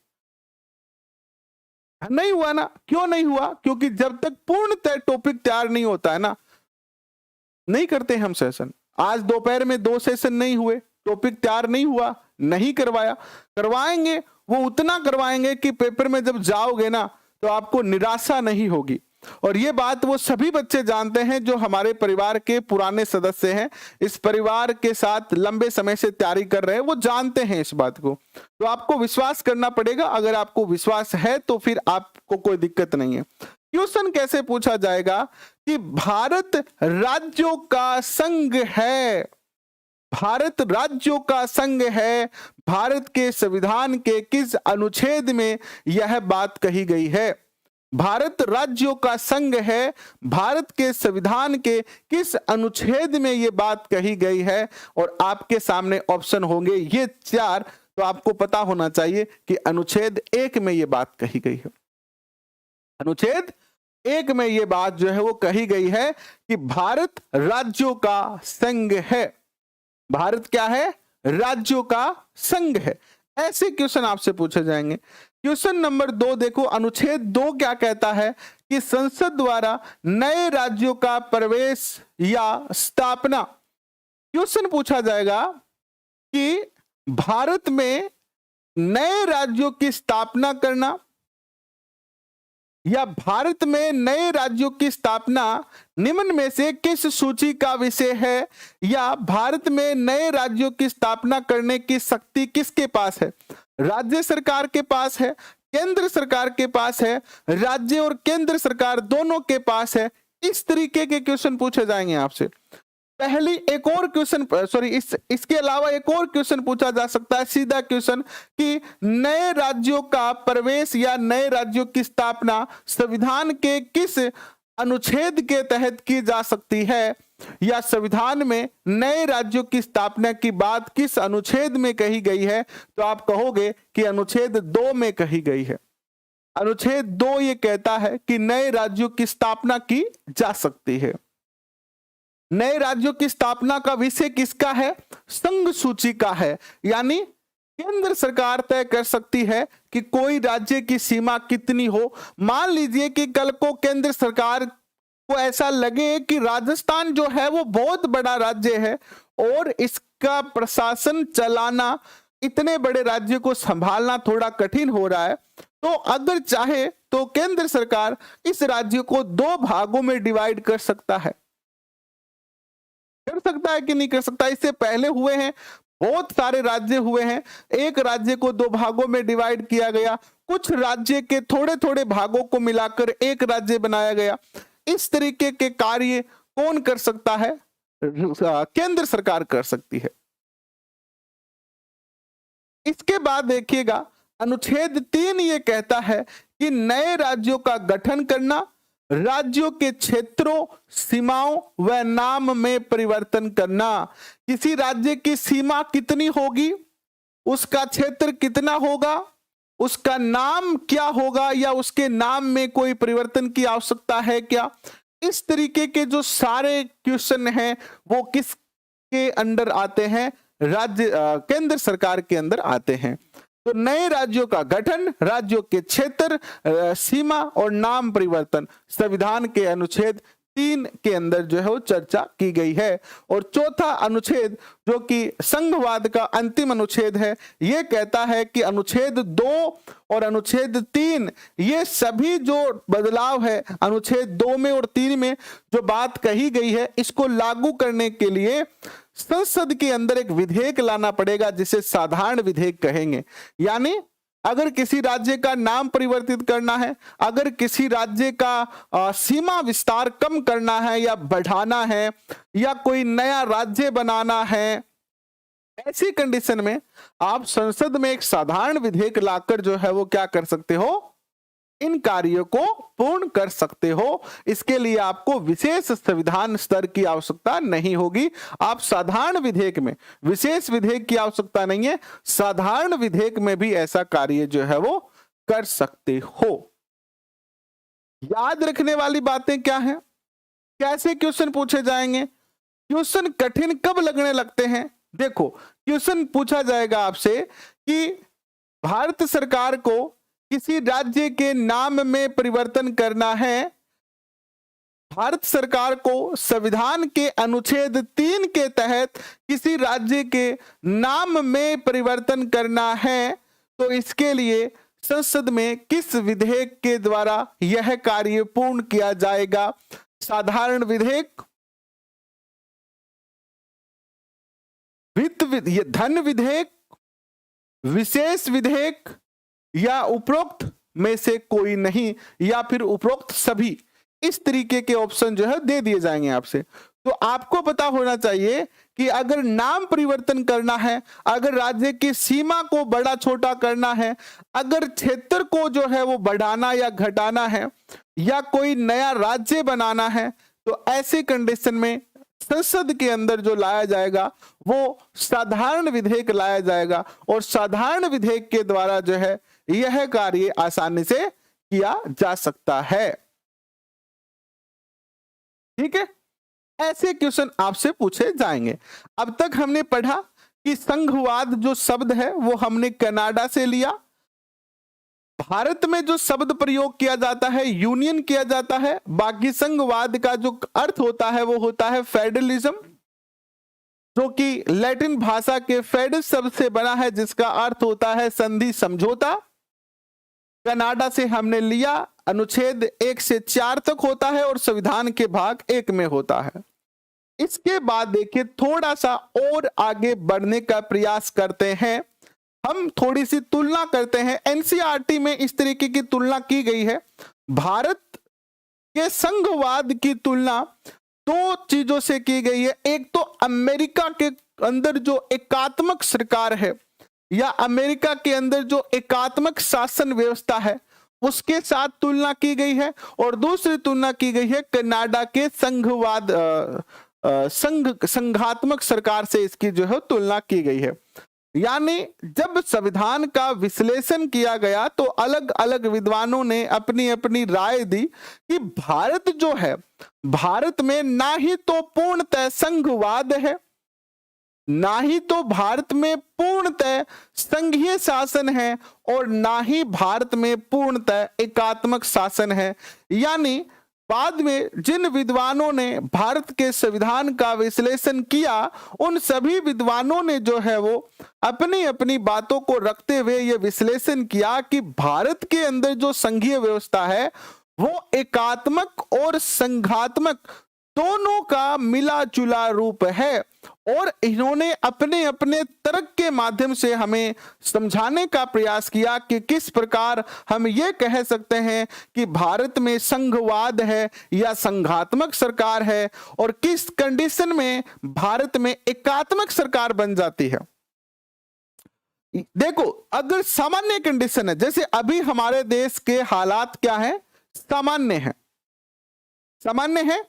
नहीं हुआ ना। क्यों नहीं हुआ? क्योंकि जब तक पूर्णतः टॉपिक तैयार नहीं होता है ना, नहीं करते हम सेशन। आज दोपहर में 2 सेशन नहीं हुए, टॉपिक तैयार नहीं हुआ, नहीं करवाया। करवाएंगे, वो उतना करवाएंगे कि पेपर में जब जाओगे ना तो आपको निराशा नहीं होगी। और ये बात वो सभी बच्चे जानते हैं जो हमारे परिवार के पुराने सदस्य हैं, इस परिवार के साथ लंबे समय से तैयारी कर रहे हैं, वो जानते हैं इस बात को। तो आपको विश्वास करना पड़ेगा। अगर आपको विश्वास है तो फिर आपको कोई दिक्कत नहीं है। क्वेश्चन कैसे पूछा जाएगा कि भारत राज्यों का संघ है, भारत राज्यों का संघ है, भारत के संविधान के किस अनुच्छेद में यह बात कही गई है? भारत राज्यों का संघ है, भारत के संविधान के किस अनुच्छेद में यह बात कही गई है? और आपके सामने ऑप्शन होंगे ये 4, तो आपको पता होना चाहिए कि अनुच्छेद 1 में यह बात कही गई है। अनुच्छेद 1 में यह बात जो है वो कही गई है कि भारत राज्यों का संघ है। भारत क्या है? राज्यों का संघ है। ऐसे क्वेश्चन आपसे पूछे जाएंगे। क्वेश्चन नंबर 2 देखो, अनुच्छेद 2 क्या कहता है कि संसद द्वारा नए राज्यों का प्रवेश या स्थापना। क्वेश्चन पूछा जाएगा कि भारत में नए राज्यों की स्थापना करना या भारत में नए राज्यों की स्थापना निम्न में से किस सूची का विषय है, या भारत में नए राज्यों की स्थापना करने की शक्ति किसके पास है? राज्य सरकार के पास है, केंद्र सरकार के पास है, राज्य और केंद्र सरकार दोनों के पास है। इस तरीके के क्वेश्चन पूछे जाएंगे आपसे। पहली एक और क्वेश्चन इसके अलावा एक और क्वेश्चन पूछा जा सकता है, सीधा क्वेश्चन कि नए राज्यों का प्रवेश या नए राज्यों की स्थापना संविधान के किस अनुच्छेद के तहत की जा सकती है, या संविधान में नए राज्यों की स्थापना की बात किस अनुच्छेद में कही गई है? तो आप कहोगे कि अनुच्छेद 2 में कही गई है। अनुच्छेद 2 ये कहता है कि नए राज्यों की स्थापना की जा सकती है। नए राज्यों की स्थापना का विषय किसका है? संघ सूची का है, यानी केंद्र सरकार तय कर सकती है कि कोई राज्य की सीमा कितनी हो। मान लीजिए कि कल को केंद्र सरकार को ऐसा लगे कि राजस्थान जो है वो बहुत बड़ा राज्य है और इसका प्रशासन चलाना, इतने बड़े राज्य को संभालना थोड़ा कठिन हो रहा है, तो अगर चाहे तो केंद्र सरकार इस राज्य को 2 भागों में डिवाइड कर सकता है कि नहीं कर सकता? इससे पहले हुए हैं, बहुत सारे राज्य हुए हैं। एक राज्य को 2 भागों में डिवाइड किया गया, कुछ राज्य के थोड़े थोड़े भागों को मिलाकर एक राज्य बनाया गया। इस तरीके के कार्य कौन कर सकता है? केंद्र सरकार कर सकती है। इसके बाद देखिएगा, अनुच्छेद 3 ये कहता है कि नए राज्यों का गठन करना, राज्यों के क्षेत्रों, सीमाओं व नाम में परिवर्तन करना। किसी राज्य की सीमा कितनी होगी, उसका क्षेत्र कितना होगा, उसका नाम क्या होगा, या उसके नाम में कोई परिवर्तन की आवश्यकता है क्या? इस तरीके के जो सारे क्वेश्चन हैं वो किसके अंडर आते हैं? केंद्र सरकार के अंदर आते हैं। तो नए राज्यों का गठन, राज्यों के क्षेत्र, सीमा और नाम परिवर्तन संविधान के अनुच्छेद 3 के अंदर जो है वो चर्चा की गई है। और चौथा अनुच्छेद जो कि संघवाद का अंतिम अनुच्छेद है, ये कहता है कि अनुच्छेद 2 और अनुच्छेद 3 ये सभी जो बदलाव है अनुच्छेद 2 में और 3 में जो बात कही गई है, इसको लागू करने के लिए संसद के अंदर एक विधेयक लाना पड़ेगा जिसे साधारण विधेयक कहेंगे। यानी अगर किसी राज्य का नाम परिवर्तित करना है, अगर किसी राज्य का सीमा विस्तार कम करना है या बढ़ाना है, या कोई नया राज्य बनाना है, ऐसी कंडीशन में आप संसद में एक साधारण विधेयक लाकर जो है वो क्या कर सकते हो? इन कार्यों को पूर्ण कर सकते हो। इसके लिए आपको विशेष संविधान स्तर की आवश्यकता नहीं होगी। आप साधारण विधेयक में, विशेष विधेयक की आवश्यकता नहीं है, साधारण विधेयक में भी ऐसा कार्य जो है वो कर सकते हो। याद रखने वाली बातें क्या हैं? कैसे क्वेश्चन पूछे जाएंगे? क्वेश्चन कठिन कब लगने लगते हैं? देखो, क्वेश्चन पूछा जाएगा आपसे कि भारत सरकार को किसी राज्य के नाम में परिवर्तन करना है, भारत सरकार को संविधान के अनुच्छेद 3 के तहत किसी राज्य के नाम में परिवर्तन करना है, तो इसके लिए संसद में किस विधेयक के द्वारा यह कार्य पूर्ण किया जाएगा? साधारण विधेयक, धन विधेयक, विशेष विधेयक, या उपरोक्त में से कोई नहीं, या फिर उपरोक्त सभी। इस तरीके के ऑप्शन जो है दे दिए जाएंगे आपसे। तो आपको पता होना चाहिए कि अगर नाम परिवर्तन करना है, अगर राज्य की सीमा को बड़ा छोटा करना है, अगर क्षेत्र को जो है वो बढ़ाना या घटाना है, या कोई नया राज्य बनाना है, तो ऐसे कंडीशन में संसद के अंदर जो लाया जाएगा वो साधारण विधेयक लाया जाएगा, और साधारण विधेयक के द्वारा जो है यह कार्य आसानी से किया जा सकता है। ठीक है, ऐसे क्वेश्चन आपसे पूछे जाएंगे। अब तक हमने पढ़ा कि संघवाद जो शब्द है वो हमने कनाडा से लिया। भारत में जो शब्द प्रयोग किया जाता है यूनियन किया जाता है। बाकी संघवाद का जो अर्थ होता है वो होता है फेडरलिज्म, जो कि लैटिन भाषा के फेडस शब्द से बना है, जिसका अर्थ होता है संधि समझौता। कनाडा से हमने लिया, अनुच्छेद 1 से 4 तक होता है और संविधान के भाग 1 में होता है। इसके बाद देखिए थोड़ा सा और आगे बढ़ने का प्रयास करते हैं, हम थोड़ी सी तुलना करते हैं। एनसीईआरटी में इस तरीके की तुलना की गई है। भारत के संघवाद की तुलना दो चीजों से की गई है। एक तो अमेरिका के अंदर जो एकात्मक सरकार है, या अमेरिका के अंदर जो एकात्मक शासन व्यवस्था है, उसके साथ तुलना की गई है, और दूसरी तुलना की गई है कनाडा के संघवाद संघात्मक सरकार से इसकी जो है तुलना की गई है। यानी जब संविधान का विश्लेषण किया गया तो अलग अलग विद्वानों ने अपनी अपनी राय दी कि भारत जो है, भारत में ना ही तो पूर्णतः संघवाद है, ना ही तो भारत में पूर्णतः संघीय शासन है, और ना ही भारत में पूर्णतः एकात्मक शासन है। यानी बाद में जिन विद्वानों ने भारत के संविधान का विश्लेषण किया, उन सभी विद्वानों ने जो है वो अपनी अपनी बातों को रखते हुए यह विश्लेषण किया कि भारत के अंदर जो संघीय व्यवस्था है वो एकात्मक और संघात्मक दोनों का मिला जुला रूप है। और इन्होंने अपने अपने तर्क के माध्यम से हमें समझाने का प्रयास किया कि किस प्रकार हम ये कह सकते हैं कि भारत में संघवाद है या संघात्मक सरकार है, और किस कंडीशन में भारत में एकात्मक सरकार बन जाती है। देखो, अगर सामान्य कंडीशन है, जैसे अभी हमारे देश के हालात क्या है, सामान्य है, सामान्य है।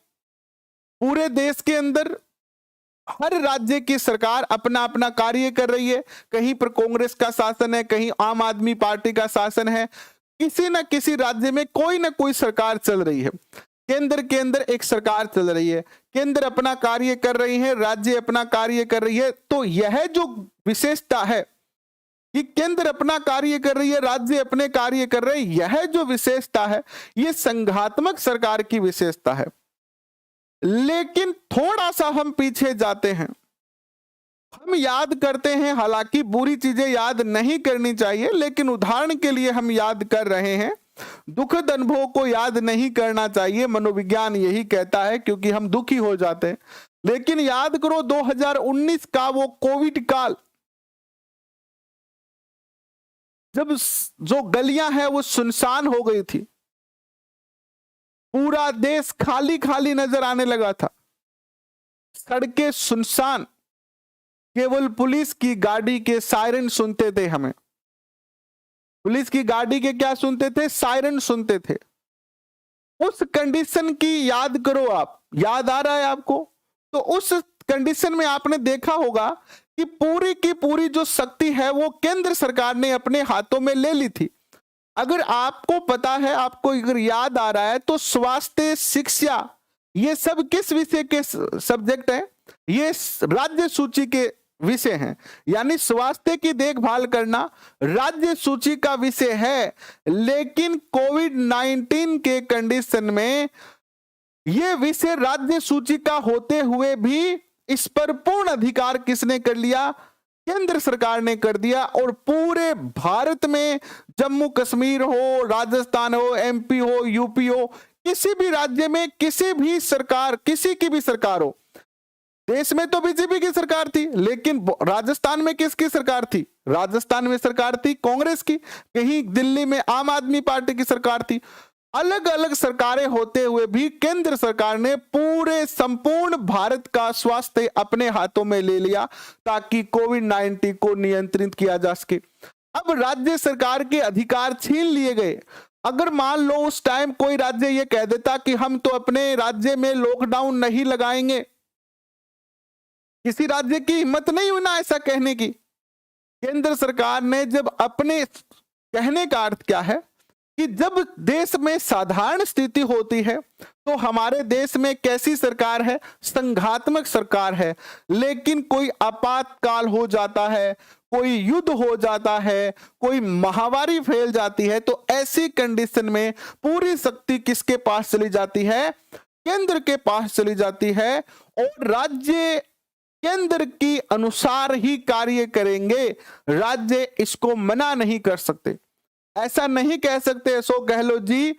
पूरे देश के अंदर हर राज्य की सरकार अपना अपना कार्य कर रही है। कहीं पर कांग्रेस का शासन है, कहीं आम आदमी पार्टी का शासन है, किसी न किसी राज्य में कोई ना कोई सरकार चल रही है। केंद्र के अंदर एक सरकार चल रही है, केंद्र अपना कार्य कर रही है, राज्य अपना कार्य कर रही है। तो यह जो विशेषता है कि केंद्र अपना कार्य कर रही है, राज्य अपने कार्य कर रहे हैं, यह जो विशेषता है यह संघात्मक सरकार की विशेषता है। लेकिन थोड़ा सा हम पीछे जाते हैं, हम याद करते हैं, हालांकि बुरी चीजें याद नहीं करनी चाहिए, लेकिन उदाहरण के लिए हम याद कर रहे हैं। दुखद अनुभव को याद नहीं करना चाहिए, मनोविज्ञान यही कहता है, क्योंकि हम दुखी हो जाते हैं। लेकिन याद करो 2019 का वो कोविड काल, जब जो गलियां हैं वो सुनसान हो गई थी, पूरा देश खाली खाली नजर आने लगा था, सड़कें सुनसान, केवल पुलिस की गाड़ी के सायरन सुनते थे। हमें पुलिस की गाड़ी के क्या सुनते थे? सायरन सुनते थे। उस कंडीशन की याद करो आप, याद आ रहा है आपको? तो उस कंडीशन में आपने देखा होगा कि पूरी की पूरी जो शक्ति है वो केंद्र सरकार ने अपने हाथों में ले ली थी। अगर आपको पता है, आपको अगर याद आ रहा है, तो स्वास्थ्य, शिक्षा, ये सब किस विषय के सब्जेक्ट हैं? ये राज्य सूची के विषय हैं। यानी स्वास्थ्य की देखभाल करना राज्य सूची का विषय है। लेकिन कोविड-19 के कंडीशन में ये विषय राज्य सूची का होते हुए भी इस पर पूर्ण अधिकार किसने कर लिया? केंद्र सरकार ने कर दिया। और पूरे भारत में जम्मू कश्मीर हो, राजस्थान हो, एमपी हो, यूपी हो, किसी भी राज्य में किसी भी सरकार, किसी की भी सरकार हो, देश में तो बीजेपी की सरकार थी, लेकिन राजस्थान में किसकी सरकार थी? राजस्थान में सरकार थी कांग्रेस की, कहीं दिल्ली में आम आदमी पार्टी की सरकार थी। अलग अलग सरकारें होते हुए भी केंद्र सरकार ने पूरे संपूर्ण भारत का स्वास्थ्य अपने हाथों में ले लिया ताकि कोविड-19 को नियंत्रित किया जा सके। अब राज्य सरकार के अधिकार छीन लिए गए। अगर मान लो उस टाइम कोई राज्य ये कह देता कि हम तो अपने राज्य में लॉकडाउन नहीं लगाएंगे, किसी राज्य की हिम्मत नहीं हुई ना ऐसा कहने की। केंद्र सरकार ने जब अपने कहने का अर्थ क्या है कि जब देश में साधारण स्थिति होती है तो हमारे देश में कैसी सरकार है? संघात्मक सरकार है। लेकिन कोई आपातकाल हो जाता है, कोई युद्ध हो जाता है, कोई महामारी फैल जाती है, तो ऐसी कंडीशन में पूरी शक्ति किसके पास चली जाती है? केंद्र के पास चली जाती है। और राज्य केंद्र की अनुसार ही कार्य करेंगे, राज्य इसको मना नहीं कर सकते। ऐसा नहीं कह सकते अशोक गहलोत जी,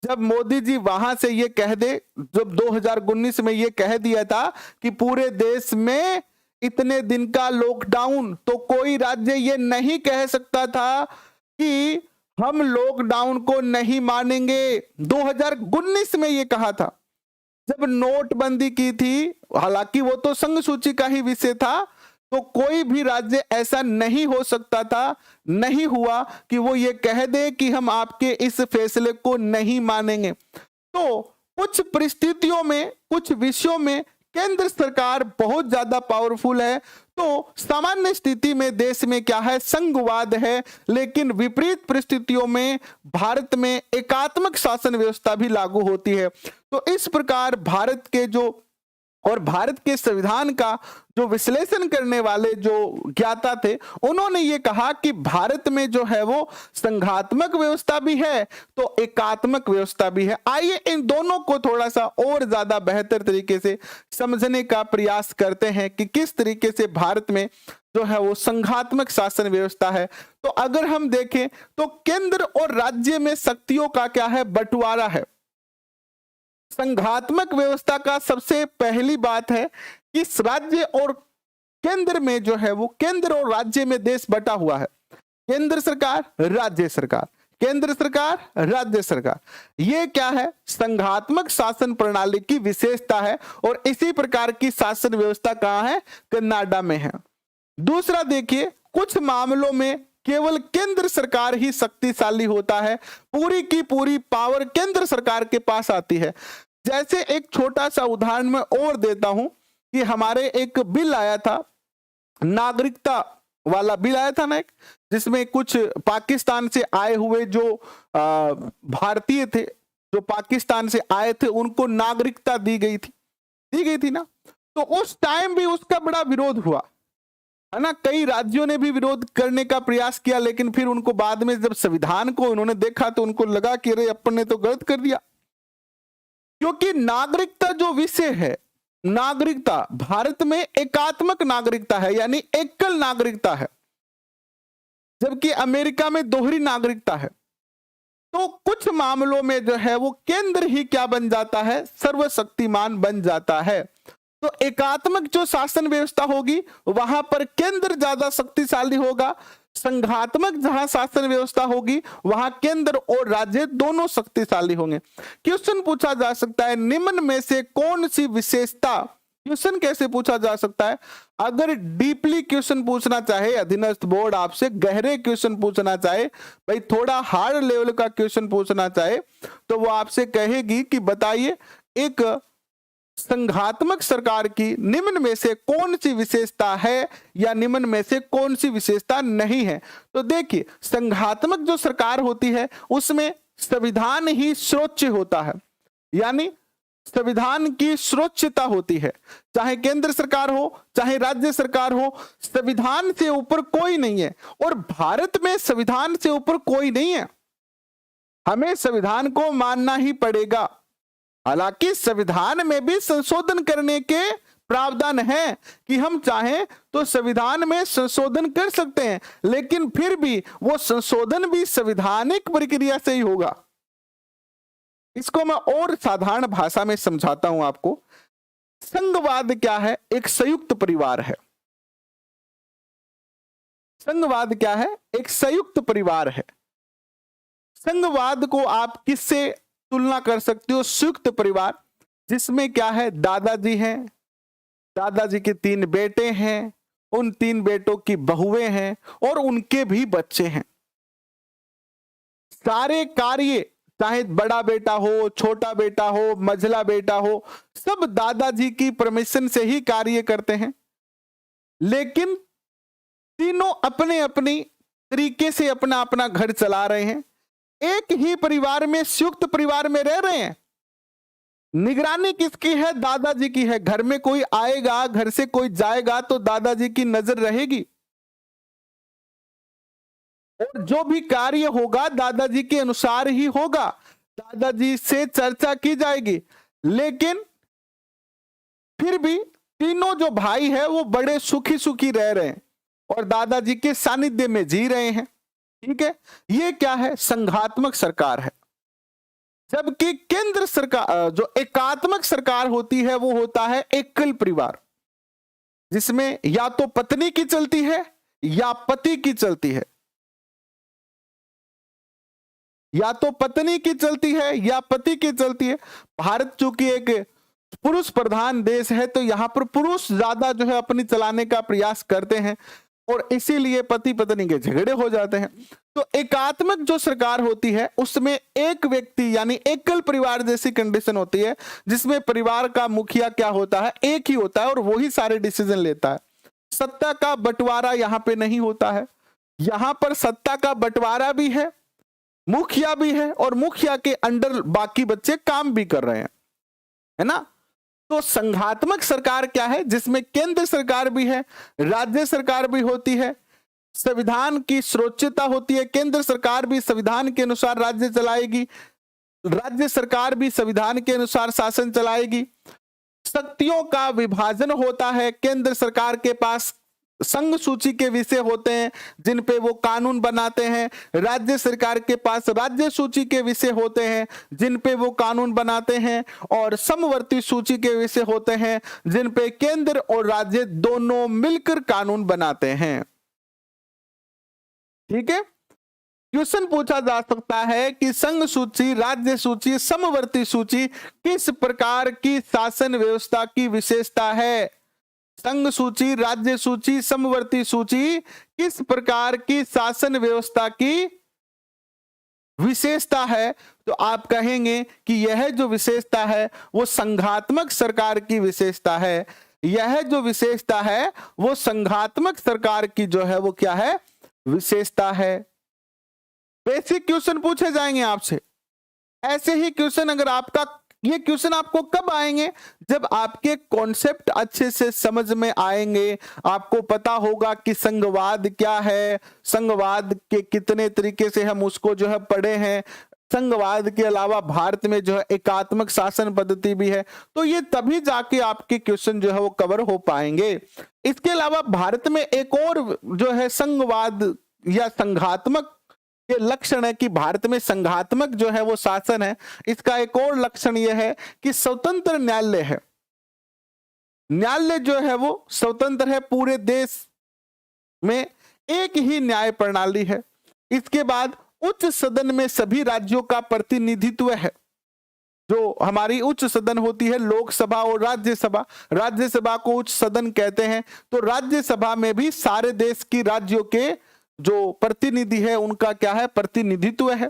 जब मोदी जी वहां से ये कह दे, जब 2019 में ये कह दिया था कि पूरे देश में इतने दिन का लॉकडाउन, तो कोई राज्य ये नहीं कह सकता था कि हम लॉकडाउन को नहीं मानेंगे। 2019 में ये कहा था जब नोटबंदी की थी, हालांकि वो तो संघ सूची का ही विषय था, तो कोई भी राज्य ऐसा नहीं हो सकता था, नहीं हुआ कि वो ये कह दे कि हम आपके इस फैसले को नहीं मानेंगे। तो कुछ परिस्थितियों में, कुछ विषयों में केंद्र सरकार बहुत ज्यादा पावरफुल है। तो सामान्य स्थिति में देश में क्या है? संघवाद है। लेकिन विपरीत परिस्थितियों में भारत में एकात्मक शासन व्यवस्था भी लागू होती है। तो इस प्रकार भारत के जो और भारत के संविधान का जो विश्लेषण करने वाले जो ज्ञाता थे, उन्होंने ये कहा कि भारत में जो है वो संघात्मक व्यवस्था भी है तो एकात्मक व्यवस्था भी है। आइए इन दोनों को थोड़ा सा और ज्यादा बेहतर तरीके से समझने का प्रयास करते हैं कि किस तरीके से भारत में जो है वो संघात्मक शासन व्यवस्था है। तो अगर हम देखें तो केंद्र और राज्य में शक्तियों का क्या है? बंटवारा है। संघात्मक व्यवस्था का सबसे पहली बात है कि राज्य और केंद्र में जो है वो, केंद्र और राज्य में देश बटा हुआ है। केंद्र सरकार, राज्य सरकार, केंद्र सरकार, राज्य सरकार। ये क्या है? संघात्मक शासन प्रणाली की विशेषता है। और इसी प्रकार की शासन व्यवस्था कहां है? कनाडा में है। दूसरा देखिए, कुछ मामलों में केवल केंद्र सरकार ही शक्तिशाली होता है, पूरी की पूरी पावर केंद्र सरकार के पास आती है। जैसे एक छोटा सा उदाहरण मैं और देता हूं कि हमारे एक बिल आया था, नागरिकता वाला बिल आया था ना एक, जिसमें कुछ पाकिस्तान से आए हुए जो भारतीय थे, जो पाकिस्तान से आए थे, उनको नागरिकता दी गई थी ना। तो उस टाइम भी उसका बड़ा विरोध हुआ है ना, कई राज्यों ने भी विरोध करने का प्रयास किया, लेकिन फिर उनको बाद में जब संविधान को उन्होंने देखा तो उनको लगा कि अरे अपन ने तो गलत कर दिया। क्योंकि नागरिकता जो विषय है, नागरिकता भारत में एकात्मक नागरिकता है, यानी एकल नागरिकता है, जबकि अमेरिका में दोहरी नागरिकता है। तो कुछ मामलों में जो है वो केंद्र ही क्या बन जाता है? सर्वशक्तिमान बन जाता है। तो एकात्मक जो शासन व्यवस्था होगी वहां पर केंद्र ज्यादा शक्तिशाली होगा, संघात्मक जहां शासन व्यवस्था होगी वहां केंद्र और राज्य दोनों शक्तिशाली होंगे। क्वेश्चन पूछा जा सकता है, निम्न में से कौन सी विशेषता, क्वेश्चन कैसे पूछा जा सकता है? अगर डीपली क्वेश्चन पूछना चाहे अधीनस्थ बोर्ड आपसे, गहरे क्वेश्चन पूछना चाहे, भाई थोड़ा हार्ड लेवल का क्वेश्चन पूछना चाहे, तो वो आपसे कहेगी कि बताइए एक संघात्मक सरकार की निम्न में से कौन सी विशेषता है या निम्न में से कौन सी विशेषता नहीं है। तो देखिए, संघात्मक जो सरकार होती है उसमें संविधान ही सर्वोच्च होता है, यानी संविधान की सर्वोच्चता होती है। चाहे केंद्र सरकार हो चाहे राज्य सरकार हो, संविधान से ऊपर कोई नहीं है। और भारत में संविधान से ऊपर कोई नहीं है, हमें संविधान को मानना ही पड़ेगा। हालांकि संविधान में भी संशोधन करने के प्रावधान है कि हम चाहें तो संविधान में संशोधन कर सकते हैं, लेकिन फिर भी वो संशोधन भी संवैधानिक प्रक्रिया से ही होगा। इसको मैं और साधारण भाषा में समझाता हूं आपको। संघवाद क्या है? एक संयुक्त परिवार है। संघवाद क्या है? एक संयुक्त परिवार है। संघवाद को आप किससे तुलना कर सकते हो? संयुक्त परिवार, जिसमें क्या है, दादाजी हैं, दादाजी के 3 बेटे हैं, उन 3 बेटों की बहुएं हैं और उनके भी बच्चे हैं। सारे कार्य, चाहे बड़ा बेटा हो, छोटा बेटा हो, मझला बेटा हो, सब दादाजी की परमिशन से ही कार्य करते हैं। लेकिन तीनों अपने अपनी तरीके से अपना अपना घर चला रहे हैं, एक ही परिवार में, संयुक्त परिवार में रह रहे हैं। निगरानी किसकी है? दादाजी की है। घर में कोई आएगा, घर से कोई जाएगा तो दादाजी की नजर रहेगी, और जो भी कार्य होगा दादाजी के अनुसार ही होगा, दादाजी से चर्चा की जाएगी। लेकिन फिर भी तीनों जो भाई है वो बड़े सुखी सुखी रह रहे हैं और दादाजी के सानिध्य में जी रहे हैं। ठीक है, ये क्या है? संघात्मक सरकार है। जबकि केंद्र सरकार, जो एकात्मक सरकार होती है, वो होता है एकल परिवार, जिसमें या तो पत्नी की चलती है या पति की चलती है, या तो पत्नी की चलती है या पति की चलती है। भारत चूंकि एक पुरुष प्रधान देश है, तो यहां पर पुरुष ज्यादा जो है अपनी चलाने का प्रयास करते हैं और इसीलिए पति पत्नी के झगड़े हो जाते हैं। तो एकात्मक जो सरकार होती है उसमें एक व्यक्ति यानी एकल परिवार जैसी कंडीशन होती है, जिसमें परिवार का मुखिया क्या होता है? एक ही होता है और वही सारे डिसीजन लेता है। सत्ता का बंटवारा यहां पे नहीं होता है। यहां पर सत्ता का बंटवारा भी है, मुखिया भी है और मुखिया के अंडर बाकी बच्चे काम भी कर रहे हैं, है ना। तो संघात्मक सरकार क्या है? जिसमें केंद्र सरकार भी है, राज्य सरकार भी होती है, संविधान की सर्वोच्चता होती है। केंद्र सरकार भी संविधान के अनुसार राज्य चलाएगी, राज्य सरकार भी संविधान के अनुसार शासन चलाएगी। शक्तियों का विभाजन होता है। केंद्र सरकार के पास संघ सूची के विषय होते हैं जिन पे वो कानून बनाते हैं, राज्य सरकार के पास राज्य सूची के विषय होते हैं जिन पे वो कानून बनाते हैं, और समवर्ती सूची के विषय होते हैं जिन पे केंद्र और राज्य दोनों मिलकर कानून बनाते हैं। ठीक है, क्वेश्चन पूछा जा सकता है कि संघ सूची, राज्य सूची, समवर्ती सूची किस प्रकार की शासन व्यवस्था की विशेषता है? संघ सूची, राज्य सूची, समवर्ती सूची किस प्रकार की शासन व्यवस्था की विशेषता है? तो आप कहेंगे कि यह जो विशेषता है वो संघात्मक सरकार की विशेषता है। यह जो विशेषता है वो संघात्मक सरकार की जो है वो क्या है? विशेषता है। बेसिक क्वेश्चन पूछे जाएंगे आपसे। ऐसे ही क्वेश्चन अगर आपका, ये क्वेश्चन आपको कब आएंगे? जब आपके कॉन्सेप्ट अच्छे से समझ में आएंगे, आपको पता होगा कि संघवाद क्या है, संघवाद के कितने तरीके से हम उसको जो है पढ़े हैं, संघवाद के अलावा भारत में जो है एकात्मक शासन पद्धति भी है। तो ये तभी जाके आपके क्वेश्चन जो है वो कवर हो पाएंगे। इसके अलावा भारत में एक और जो है संघवाद या संघात्मक ये लक्षण है कि भारत में संघात्मक जो है वो शासन है। इसका एक और लक्षण यह है कि स्वतंत्र न्यायालय है। न्यायालय जो है वो स्वतंत्र है, पूरे देश में एक ही न्याय प्रणाली है। इसके बाद उच्च सदन में सभी राज्यों का प्रतिनिधित्व है। जो हमारी उच्च सदन होती है, लोकसभा और राज्यसभा, राज्यसभा को उच्च सदन कहते हैं। तो राज्यसभा में भी सारे देश की राज्यों के जो प्रतिनिधि है उनका क्या है? प्रतिनिधित्व है।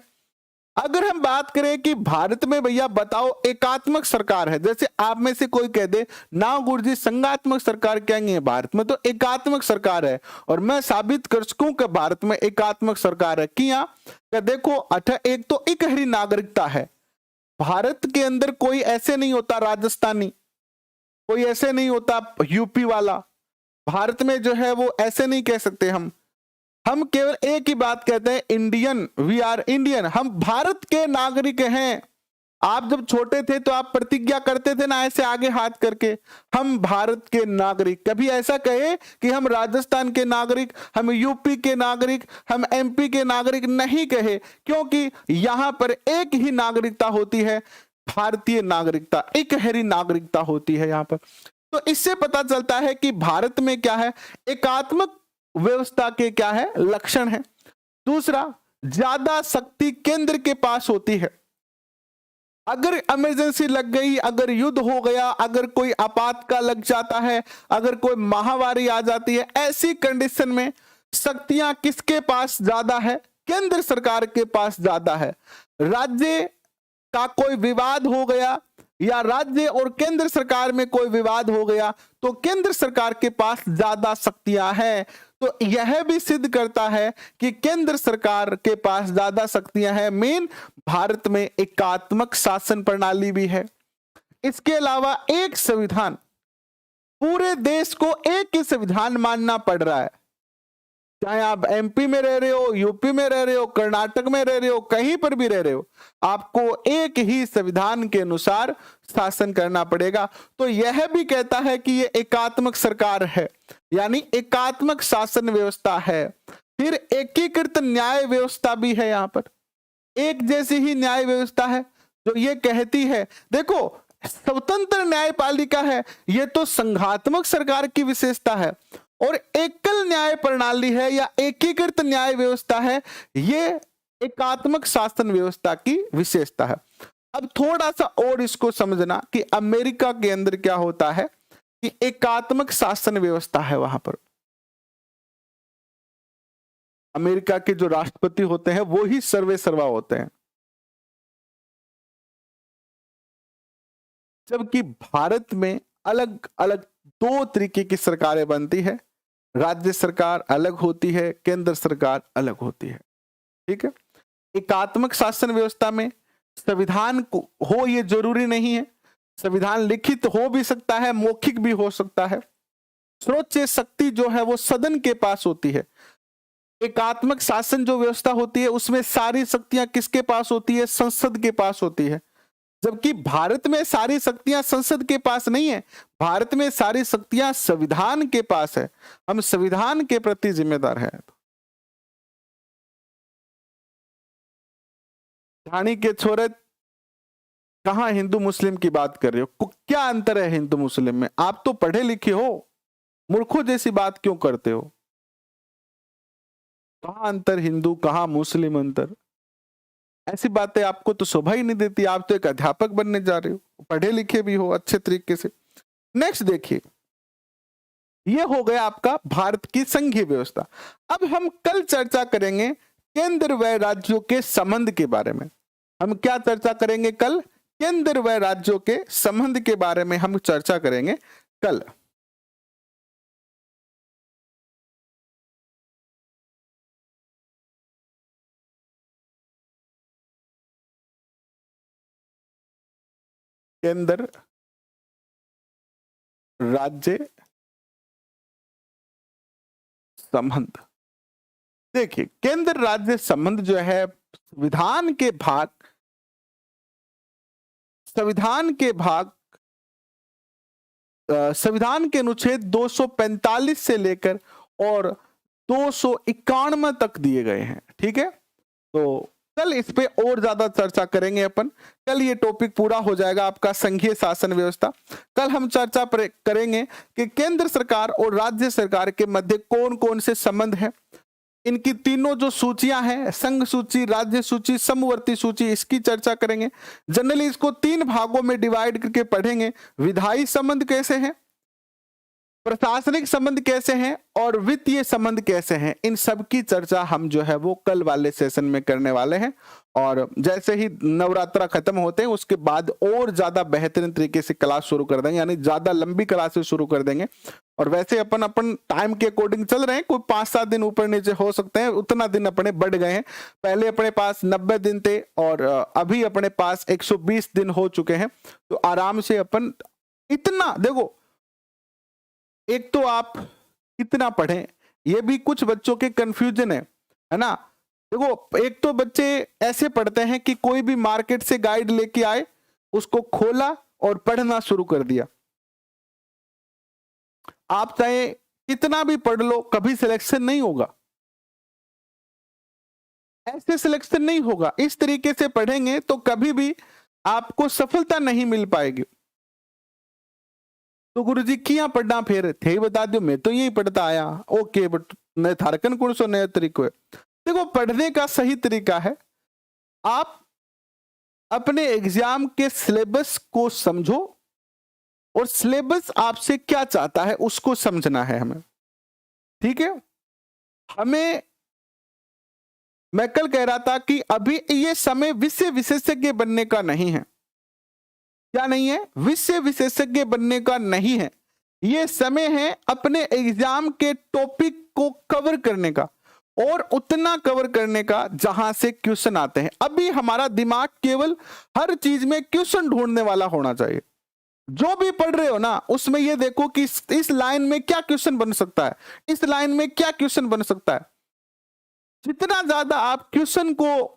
अगर हम बात करें कि भारत में भैया बताओ एकात्मक सरकार है, जैसे आप में से कोई कह दे ना गुरुजी संघात्मक सरकार क्या है, भारत में तो एकात्मक सरकार है और मैं साबित कर सकूं कि भारत में एकात्मक सरकार है। किया देखो, एक तो इकहरी नागरिकता है। भारत के अंदर कोई ऐसे नहीं होता राजस्थानी, कोई ऐसे नहीं होता यूपी वाला। भारत में जो है वो ऐसे नहीं कह सकते हम केवल एक ही बात कहते हैं, इंडियन, वी आर इंडियन, हम भारत के नागरिक हैं। आप जब छोटे थे तो आप प्रतिज्ञा करते थे ना ऐसे आगे हाथ करके, हम भारत के नागरिक। कभी ऐसा कहे कि हम राजस्थान के नागरिक, हम यूपी के नागरिक, हम एमपी के नागरिक, नहीं कहे, क्योंकि यहां पर एक ही नागरिकता होती है, भारतीय नागरिकता, इकहरी नागरिकता होती है यहां पर। तो इससे पता चलता है कि भारत में क्या है, एकात्मक व्यवस्था के क्या है, लक्षण है। दूसरा, ज्यादा शक्ति केंद्र के पास होती है। अगर इमरजेंसी लग गई, अगर युद्ध हो गया, अगर कोई आपातकाल लग जाता है, अगर कोई महामारी आ जाती है, ऐसी कंडीशन में शक्तियां किसके पास ज्यादा है, केंद्र सरकार के पास ज्यादा है। राज्य का कोई विवाद हो गया या राज्य और केंद्र सरकार में कोई विवाद हो गया तो केंद्र सरकार के पास ज्यादा शक्तियां हैं। तो यह भी सिद्ध करता है कि केंद्र सरकार के पास ज्यादा शक्तियां हैं। मेन भारत में एकात्मक शासन प्रणाली भी है। इसके अलावा एक संविधान, पूरे देश को एक ही संविधान मानना पड़ रहा है, चाहे आप एमपी में रह रहे हो, यूपी में रह रहे हो, कर्नाटक में रह रहे हो, कहीं पर भी रह रहे हो, आपको एक ही संविधान के अनुसार शासन करना पड़ेगा। तो यह भी कहता है कि यह एकात्मक सरकार है, यानी एकात्मक शासन व्यवस्था है। फिर एकीकृत न्याय व्यवस्था भी है, यहां पर एक जैसी ही न्याय व्यवस्था है जो ये कहती है, देखो स्वतंत्र न्यायपालिका है, यह तो संघात्मक सरकार की विशेषता है, और एकल न्याय प्रणाली है या एकीकृत न्याय व्यवस्था है, ये एकात्मक शासन व्यवस्था की विशेषता है। अब थोड़ा सा और इसको समझना कि अमेरिका के अंदर क्या होता है कि एकात्मक शासन व्यवस्था है। वहां पर अमेरिका के जो राष्ट्रपति होते हैं वो ही सर्वे सर्वा होते हैं, जबकि भारत में अलग अलग दो तरीके की सरकारें बनती है। राज्य सरकार अलग होती है, केंद्र सरकार अलग होती है। ठीक है। एकात्मक शासन व्यवस्था में संविधान हो ये जरूरी नहीं है, संविधान लिखित हो भी सकता है, मौखिक भी हो सकता है। सर्वोच्च शक्ति जो है वो सदन के पास होती है। एकात्मक शासन जो व्यवस्था होती है उसमें सारी शक्तियां किसके पास होती है, संसद के पास होती है। जबकि भारत में सारी शक्तियां संसद के पास नहीं है, भारत में सारी शक्तियां संविधान के पास है। हम संविधान के प्रति जिम्मेदार हैं। ढाणी के छोरे, कहां हिंदू मुस्लिम की बात कर रहे हो? क्या अंतर है हिंदू मुस्लिम में? आप तो पढ़े लिखे हो, मूर्खों जैसी बात क्यों करते हो? कहां अंतर हिंदू, कहां मुस्लिम अंतर? ऐसी बातें आपको तो शोभा ही नहीं देती। आप तो एक अध्यापक बनने जा रहे हो, पढ़े लिखे भी हो अच्छे तरीके से। नेक्स्ट देखिए, ये हो गया आपका भारत की संघीय व्यवस्था। अब हम कल चर्चा करेंगे केंद्र व राज्यों के संबंध के बारे में। हम क्या चर्चा करेंगे कल? केंद्र व राज्यों के संबंध के बारे में हम चर्चा करेंगे कल। केंद्र राज्य संबंध, देखिए केंद्र राज्य संबंध जो है संविधान के भाग संविधान के अनुच्छेद 245 से लेकर और 291 तक दिए गए हैं। ठीक है, तो कल इस पे और ज्यादा चर्चा करेंगे अपन। कल ये टॉपिक पूरा हो जाएगा आपका संघीय शासन व्यवस्था। कल हम चर्चा करेंगे कि केंद्र सरकार और राज्य सरकार के मध्य कौन कौन से संबंध हैं। इनकी तीनों जो सूचियां हैं, संघ सूची, राज्य सूची, समवर्ती सूची, इसकी चर्चा करेंगे। जनरली इसको 3 भागों में डिवाइड करके पढ़ेंगे। विधायी संबंध कैसे हैं, प्रशासनिक संबंध कैसे हैं और वित्तीय संबंध कैसे हैं, इन सब की चर्चा हम जो है वो कल वाले सेशन में करने वाले हैं। और जैसे ही नवरात्रा खत्म होते हैं उसके बाद और ज्यादा बेहतरीन तरीके से क्लास शुरू कर देंगे, यानी ज्यादा लंबी क्लासेस शुरू कर देंगे। और वैसे अपन टाइम के अकॉर्डिंग चल रहे हैं, कोई 5-7 दिन ऊपर नीचे हो सकते हैं, उतना दिन अपने बढ़ गए हैं। पहले अपने पास 90 दिन थे और अभी अपने पास 120 दिन हो चुके हैं। तो आराम से अपन इतना, देखो एक तो आप कितना पढ़ें, ये भी कुछ बच्चों के कंफ्यूजन है ना। देखो, एक तो बच्चे ऐसे पढ़ते हैं कि कोई भी मार्केट से गाइड लेके आए, उसको खोला और पढ़ना शुरू कर दिया। आप चाहे कितना भी पढ़ लो, कभी सिलेक्शन नहीं होगा, ऐसे सिलेक्शन नहीं होगा। इस तरीके से पढ़ेंगे तो कभी भी आपको सफलता नहीं मिल पाएगी। तो गुरुजी किया पढ़ना फिर थे बता दो, मैं तो यही पढ़ता आया। ओके, बट नए थारकन कौन सो नया तरीको है। देखो, पढ़ने का सही तरीका है, आप अपने एग्जाम के सिलेबस को समझो और सिलेबस आपसे क्या चाहता है उसको समझना है हमें। ठीक है, हमें, मैं कल कह रहा था कि अभी ये समय विषय विशेषज्ञ बनने का नहीं है। क्या नहीं है? विषय विशेषज्ञ बनने का नहीं है। ये समय है अपने एग्जाम के टॉपिक को कवर करने का, और उतना कवर करने का जहां से क्वेश्चन आते हैं। अभी हमारा दिमाग केवल हर चीज में क्वेश्चन ढूंढने वाला होना चाहिए। जो भी पढ़ रहे हो ना, उसमें ये देखो कि इस लाइन में क्या क्वेश्चन बन सकता है, इस लाइन में क्या क्वेश्चन बन सकता है। जितना ज्यादा आप क्वेश्चन को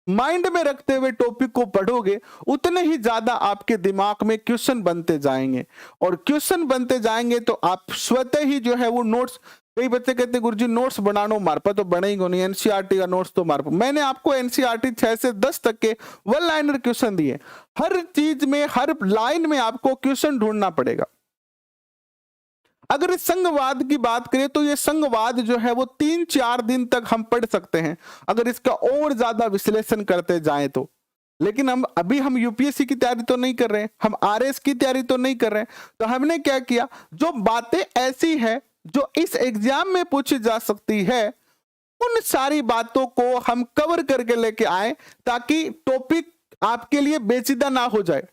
माइंड में रखते हुए टॉपिक को पढ़ोगे, उतने ही ज्यादा आपके दिमाग में क्वेश्चन बनते जाएंगे, और क्वेश्चन बनते जाएंगे तो आप स्वतः ही जो है वो नोट्स, कई बच्चे कहते हैं गुरुजी नोट्स बनानो मारपा तो बनेगा नहीं, एनसीईआरटी का नोट्स तो मारपा। मैंने आपको एनसीईआरटी 6 से 10 तक के वन लाइनर क्वेश्चन दिए। हर चीज में, हर लाइन में आपको क्वेश्चन ढूंढना पड़ेगा। अगर इस संघवाद की बात करें तो ये संघवाद जो है वो 3-4 दिन तक हम पढ़ सकते हैं, अगर इसका और ज्यादा विश्लेषण करते जाएं तो। लेकिन हम यूपीएससी की तैयारी तो नहीं कर रहे हैं, हम आरएस की तैयारी तो नहीं कर रहे हैं। तो हमने क्या किया, जो बातें ऐसी है जो इस एग्जाम में पूछी जा सकती है, उन सारी बातों को हम कवर करके लेके आए, ताकि टॉपिक आपके लिए पेचीदा ना हो जाए।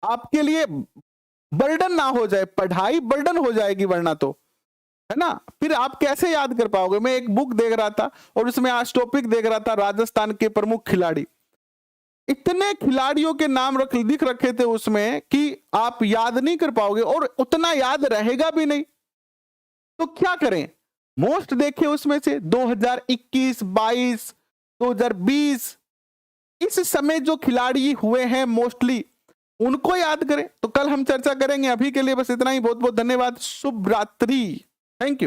आपके लिए बर्डन ना हो जाए, पढ़ाई बर्डन हो जाएगी वरना तो, है ना। फिर आप कैसे याद कर पाओगे। मैं एक बुक देख रहा था और उसमें आज टॉपिक देख रहा था, राजस्थान के प्रमुख खिलाड़ी। इतने खिलाड़ियों के नाम लिख रखे थे उसमें कि आप याद नहीं कर पाओगे, और उतना याद रहेगा भी नहीं। तो क्या करें, मोस्ट देखे उसमें से 2021, 22, 2020, इस समय जो खिलाड़ी हुए हैं मोस्टली, उनको याद करें। तो कल हम चर्चा करेंगे। अभी के लिए बस इतना ही। बहुत बहुत धन्यवाद। शुभ रात्रि। Thank you.